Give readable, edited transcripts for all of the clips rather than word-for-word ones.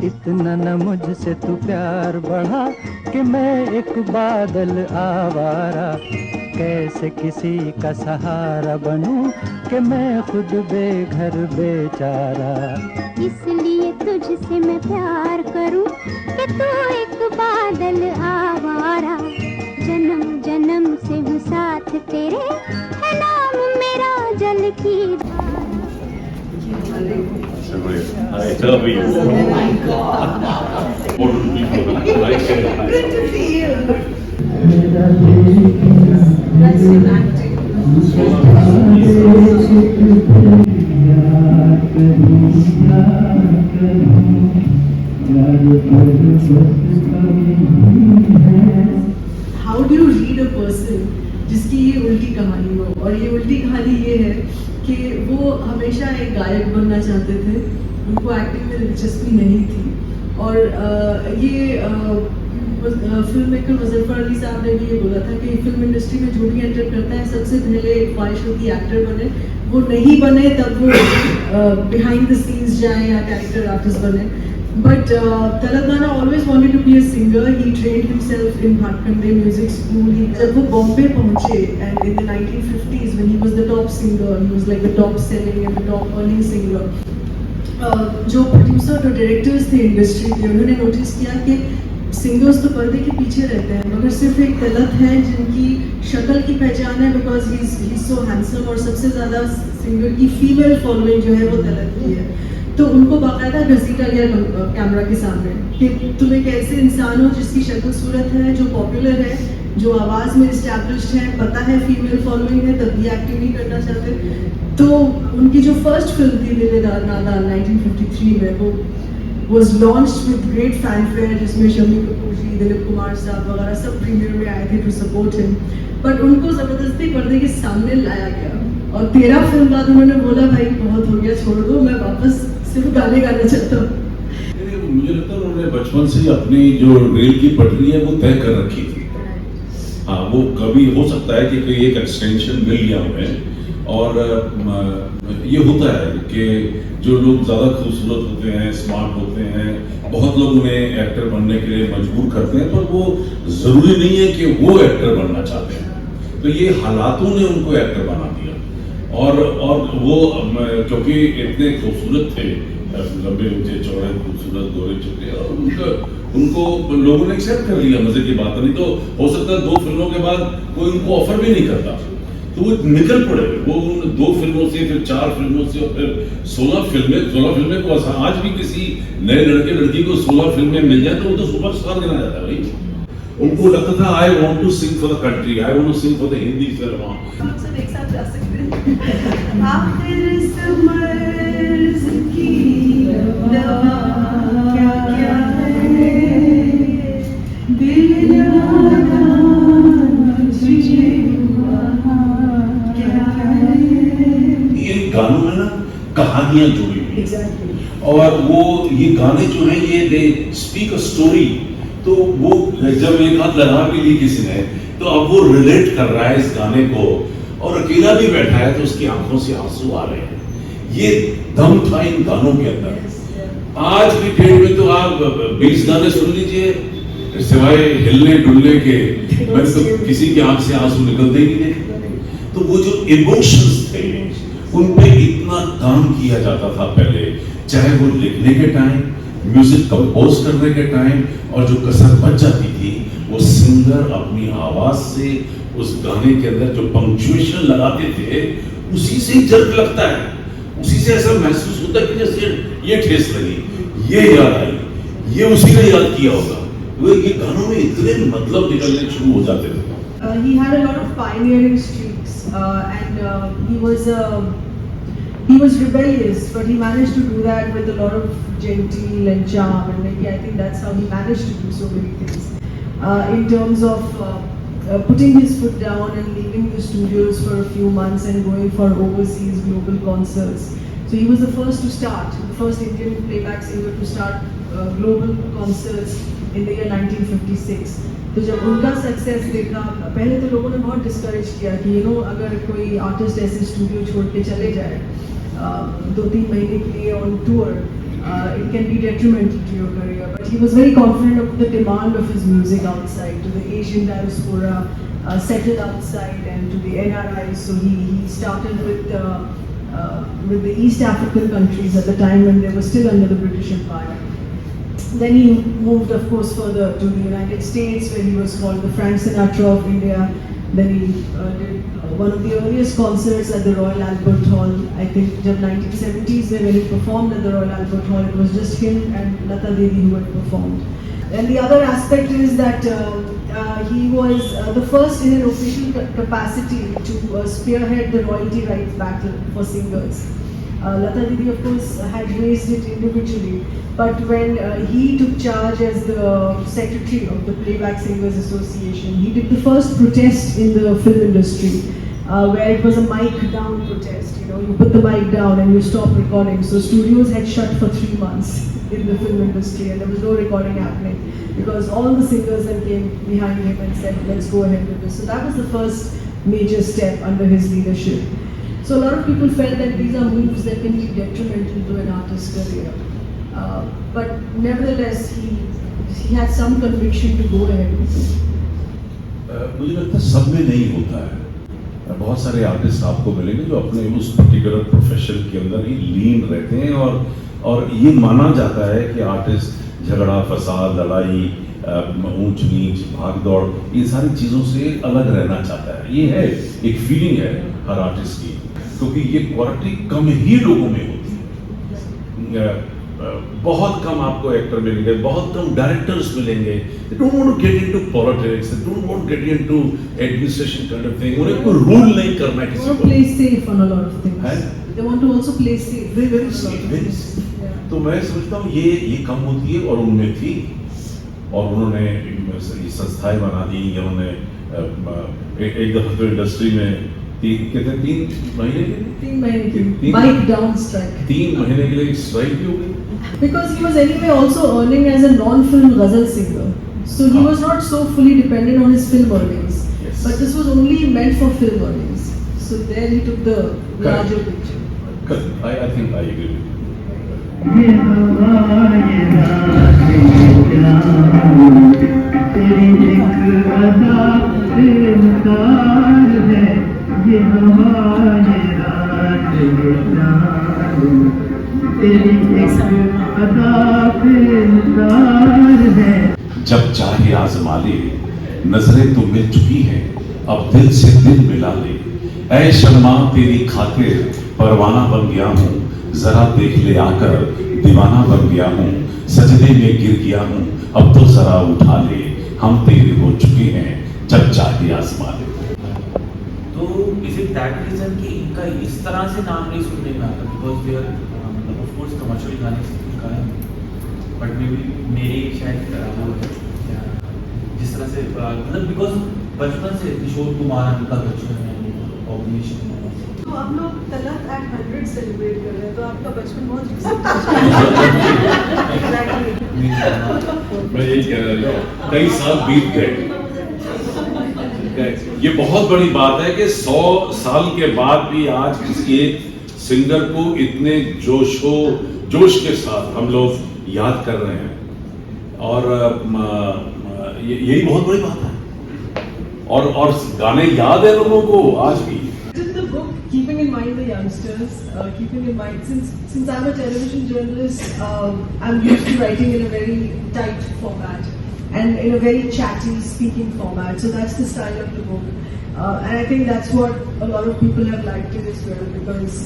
इतना न मुझसे तू प्यार बढ़ा कि मैं एक बादल आवारा, कैसे किसी का सहारा बनूं कि मैं खुद बेघर बेचारा। इसलिए तुझसे मैं प्यार करूं कि तू एक बादल आवारा, जन्म जन्म से हूँ साथ तेरे, है नाम मेरा जल की धारा। Hi, how are you? Oh my God! Good to see you. That's him acting. How do you read a person जिसकी ये उल्टी कहानी हो? और ये उल्टी कहानी ये है कि वो हमेशा एक गायक बनना चाहते थे, उनको एक्टिंग में दिलचस्पी नहीं थी। और ये फिल्म मेकर मुज़फ़्फ़र अली साहब ने भी ये बोला था कि फिल्म इंडस्ट्री में जो भी एंटर करता है सबसे पहले एक ख्वाहिश होती है एक्टर बने, वो नहीं बने तब वो बिहाइंड द सीन्स जाए या कैरेक्टर आर्टिस्ट बने। But Telangana always wanted to be a singer. He trained himself in Bhatkande Music School. जब वो बॉम्बे पहुँचे and in the 1950s when he was the top singer, he was like the top selling and the top earning singer. जो producer और directors थे industry के, उन्होंने notice किया कि सिंगर्स तो पर्दे के पीछे रहते हैं, मगर सिर्फ एक तलत है जिनकी शक्ल की पहचान है because he is so handsome, और सबसे ज़्यादा सिंगर की फीमेल फॉलोइंग जो है वो तलत की है। तो उनको बाकायदा घसीटा गया कैमरा के सामने कि तुम एक ऐसे इंसान हो जिसकी शक्ल सूरत है, जो पॉपुलर है, जो आवाज़ में इस्टेब्लिश्ड है, पता है फीमेल फॉलोइंग है, तब भी एक्टिंग नहीं करना चाहते। तो उनकी जो फर्स्ट फिल्म थी दिलेदार नादान 1953 में, वो was launched with great fanfare, जिसमें शम्मी कपूर जी, दिलीप कुमार साहब वगैरह सब प्रीमियर में आए थे to support him, बट उनको ज़बरदस्ती पर्दे के सामने लाया गया। और 13 फिल्म बाद उन्होंने बोला भाई बहुत हो गया, छोड़ दो, मैं वापस सिर्फ गाने गाना चाहता हूँ। मुझे लगता है उन्होंने बचपन से अपनी जो रेल की पटरी है वो तय कर रखी थी। हाँ, वो कभी हो सकता है कि कोई एक एक्सटेंशन मिल गया उन्हें, और ये होता है कि जो लोग ज़्यादा खूबसूरत होते हैं, स्मार्ट होते हैं, बहुत लोग उन्हें एक्टर बनने के लिए मजबूर करते हैं, पर वो ज़रूरी नहीं है कि वो एक्टर बनना चाहते हैं। तो ये हालातों ने उनको एक्टर बना दिया, और वो क्योंकि इतने खूबसूरत थे, लंबे ऊंचे चौड़े खूबसूरत गोरे चुके, और उनको लोगों ने एक्सेप्ट कर लिया। मजे की बात नहीं तो हो सकता है 2 फिल्मों के बाद कोई उनको ऑफर भी नहीं करता, तो वो निकल पड़े। वो उन 2 फिल्मों से, फिर 4 फिल्मों से, और फिर 16 फिल्में को आज भी किसी नए लड़के लड़की को 16 फिल्में मिल जाए तो वो तो सुपरस्टार गिना जाता है भाई। उनको लगता था I want to sing for the country, I want to sing for the Hindi film. हम सब एक साथ जा सकते हैं। आखिर इस मर्ज़ की दवा क्या क्या है, दिल लगा तुझे क्या है। ये गानों में ना कहानियां जुड़ी हुई हैं, और वो ये गाने जो हैं ये दे स्पीक अ स्टोरी। तो वो जब एक हाथ लगा भी ली किसी ने, तो अब वो रिलेट कर रहा है इस गाने को, और अकेला भी बैठा है तो उसकी आंखों से आंसू आ रहे हैं। ये दम था इन गानों के अंदर। आज की डेट में तो आप 20 गाने सुन लीजिए, सिवाय हिलने डुलने के मैंने तो किसी की आंख से आंसू निकलते ही नहीं। तो वो जो इमोशंस थे उन पे इतना काम किया जाता था पहले, चाहे वो लिखने के टाइम, म्यूजिक कंपोज करने के टाइम, और जो कसर बच जाती थी वो सिंगर अपनी आवाज से उस गाने के अंदर जो पंक्चुएशन लगाते थे उसी से ही जर्क लगता है, उसी से ऐसा महसूस होता है कि जैसे ये ठेस लगी, ये याद आई, ये उसी ने याद किया होगा। वो ये गानों में इतने मतलब निकलने शुरू हो जाते थे। He had a lot of pioneering streaks, and he was rebellious, but he managed to do that with a lot of genteel and charm, and maybe I think that's how he managed to do so many things. In terms of putting his foot down and leaving the studios for a few months and going for overseas global concerts. So he was the first to start, the first Indian playback singer to start global concerts in the year 1956. तो जब उनका success देखा, पहले तो लोगों ने बहुत discourage किया कि अगर कोई आर्टिस्ट ऐसे स्टूडियो छोड़ के चले जाए 2-3 महीने के लिए on tour, it can be detrimental to your career. But he was very confident of the demand of his music outside, to the Asian diaspora, settled outside, and to the NRIs. So he started with the East African countries at the time when they were still under the British Empire. Then he moved, of course, further to the United States, where he was called the Frank Sinatra of India. Then he did one of the earliest concerts at the Royal Albert Hall. I think in the 1970s, when he performed at the Royal Albert Hall, it was just him and Lata Devi who had performed. And the other aspect is that he was the first in an official capacity to spearhead the royalty rights battle for singers. Lata Devi, of course, had raised it individually, but when he took charge as the secretary of the Playback Singers Association, he did the first protest in the film industry, where it was a mic down protest. You know, you put the mic down and you stop recording. So studios had shut for 3 months in the film industry, and there was no recording happening because all the singers then came behind him and said, let's go ahead with this. So that was the first major step under his leadership. So a lot of people felt that these are moves that can be detrimental to an artist's career. But nevertheless, he had some conviction to go ahead with it. मुझे लगता है सब में नहीं होता है। बहुत सारे आर्टिस्ट आपको मिलेंगे जो अपने उस पर्टिकुलर प्रोफेशन के अंदर ही लीन रहते हैं और ये माना जाता है कि आर्टिस्ट झगड़ा फसाद लड़ाई ऊंच नीच भाग दौड़ इन सारी चीज़ों से अलग रहना चाहता है। ये है एक फीलिंग है हर आर्टिस्ट की, क्योंकि ये क्वालिटी कम ही लोगों में होती है। बहुत कम आपको एक्टर मिलेंगे, बहुत कम डायरेक्टर्स मिलेंगे। They don't want to get into politics, they don't want to get into administration kind of thing. उन्हें कोई रूल नहीं करना है किसी को। They want to play safe on a lot of things. They want to also play safe. Very safe, very safe. तो मैं समझता हूँ ये कम होती है और उनमें थी, और उन्होंने ये संस्थाएं बना दी। उन्होंने एक दफा तो इंडस्ट्री में 3 महीने की माइक डाउन स्ट्राइक 3 महीने के लिए स्ट्राइक भी हो गई। Because he was anyway also earning as a non-film ghazal singer, so he was not so fully dependent on his film earnings. Yes. But this was only meant for film earnings. So there he took the larger picture. Correct. I think I agree with you. जब चाहे आजमा ले, नजरें तो मिल चुकी हैं, अब दिल से दिल मिला ले। ऐ शर्मा तेरी खातिर परवाना बन गया हूँ, जरा देख ले आकर दीवाना बन गया हूँ। सजदे में गिर गया हूँ, अब तो जरा उठा ले, हम तेरे हो चुके हैं, जब चाहे आजमा ले। तो इज इट दैट रीजन कि इनका इस तरह से नाम नहीं सुनने में आता? Because they are of course commercial गाने से कुछ गाए, बट मे बी मेरे शायद वो जिस तरह से मतलब बिकॉज बचपन से किशोर कुमार, अमिताभ बच्चन है कॉम्बिनेशन। तो आप लोग तलत एट 100 सेलिब्रेट कर रहे हैं, तो आपका बचपन बहुत मैं यही कह रहा हूँ, कई साल बीत गए। ये बहुत बड़ी बात है कि 100 साल के बाद भी आज किसी एक सिंगर को इतने जोश के साथ हम लोग याद कर रहे हैं, और यही बहुत बड़ी बात है। और गाने याद है लोगों को आज भी। Keeping in mind the youngsters, keeping in mind since I'm a television journalist, I'm used to writing in a very tight format and in a very chatty speaking format. So that's the style of the book, and I think that's what a lot of people have liked it as well, because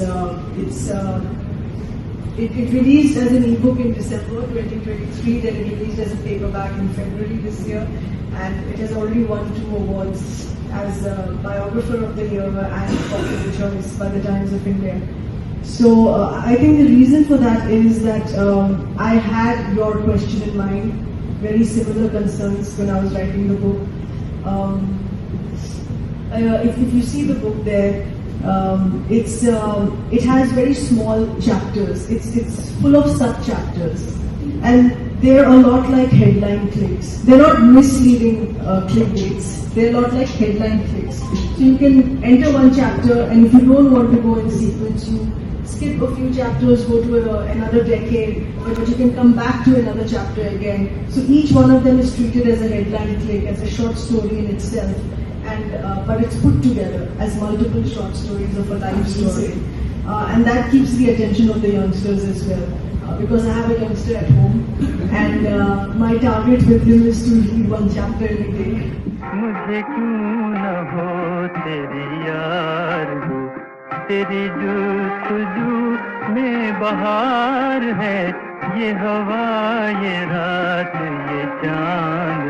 it released as an ebook in December 2023, then it released as a paperback in February this year, and it has already won 2 awards as Biographer of the Year and Popular Choice by the Times of India. So I think the reason for that is that I had your question in mind, very similar concerns when I was writing the book. If you see the book there, it has very small chapters. It's full of sub-chapters, and they're a lot like headline clicks. They're not misleading clickbaits. They're a lot like headline clicks. So you can enter one chapter, and if you don't want to go in sequence, you skip a few chapters, go to another decade, but you can come back to another chapter again. So each one of them is treated as a headline click, as a short story in itself, and but it's put together as multiple short stories of a life story, and that keeps the attention of the youngsters as well. Because I have a youngster at home, and my target with him is to read one chapter every day. मुझे क्यों न हो तेरी यारी, तेरी जुस्तजू में बहार है, ये हवा ये रात ये चांद